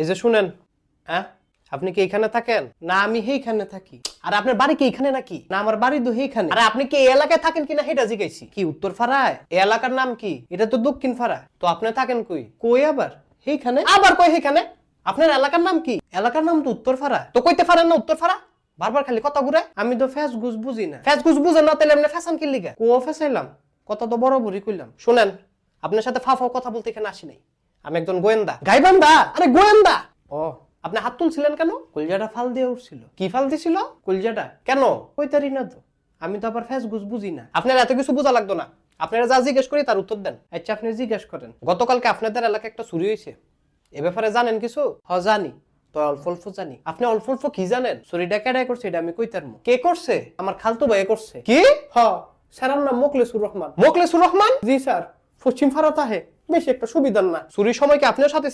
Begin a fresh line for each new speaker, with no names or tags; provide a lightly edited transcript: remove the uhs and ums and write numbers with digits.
এই যে শুনেন, হ্যাঁ আপনি কি এখানে থাকেন? না আমি এইখানে থাকি। আর আপনার বাড়ি কি এখানে নাকি? না আমার বাড়ি তো এইখানে। আর আপনি কি এই এলাকায় থাকেন কিনা সেটা জিজ্ঞাসি। কি উত্তর ফাড়ায়? এই এলাকার নাম কি? এটা তো দক্ষিণ ফাড়া। তো আপনি থাকেন কই? কই আবার? এইখানে। আবার কই এইখানে? আপনার এলাকার নাম কি? এলাকার নাম তো উত্তর ফাড়া। তো কইতে পারেন না উত্তর ফাড়া? বারবার খালি কথা ঘুরায়। আমি তো ফ্যাস গুজ বুঝি না। ফ্যাস গুজ বুঝেন না তাহলে আপনি ফ্যাশন কি লিগা? কো ফ্যাসাইলাম? কথা তো বড় বড়ই কইলাম। শুনেন, আপনার সাথে ফাফাও কথা বলতে এখানে আসি নাই। আমি একজন গোয়েন্দা। গাইবান্ধা? আরে গোয়েন্দা। ও আপনি হাত তুলছিলেন কেন? কলজাটা ফাল দিয়ে উঠছিল। কি ফাল দিছিল? কলজাটা। কেন? কইতারি না তো। আমি তো আবার ফ্যাস গুজ বুঝি না। আপনার এত কিছু বোঝা লাগতো না। আপনারা যা জিজ্ঞেস করি তার উত্তর দেন। আচ্ছা আপনি জিজ্ঞেস করেন। গতকালকে আপনাদের এলাকায় একটা চুরি হয়েছে, এ ব্যাপারে জানেন কিছু? জানি। তো অল্প অল্প জানি। আপনি অল্প অল্প কি জানেন? চুরিটা কেডাই করছে এটা আমি কইতারমু। কে করছে? আমার খালতো ভাই করছে। কি? স্যারের নাম মোকলেসুর রহমান। মোকলেসুর রহমান? জি স্যার। পশ্চিম ফারাত আহে, বেশি একটা সুবিধার না। চুরির সময় কি আপনার সাথে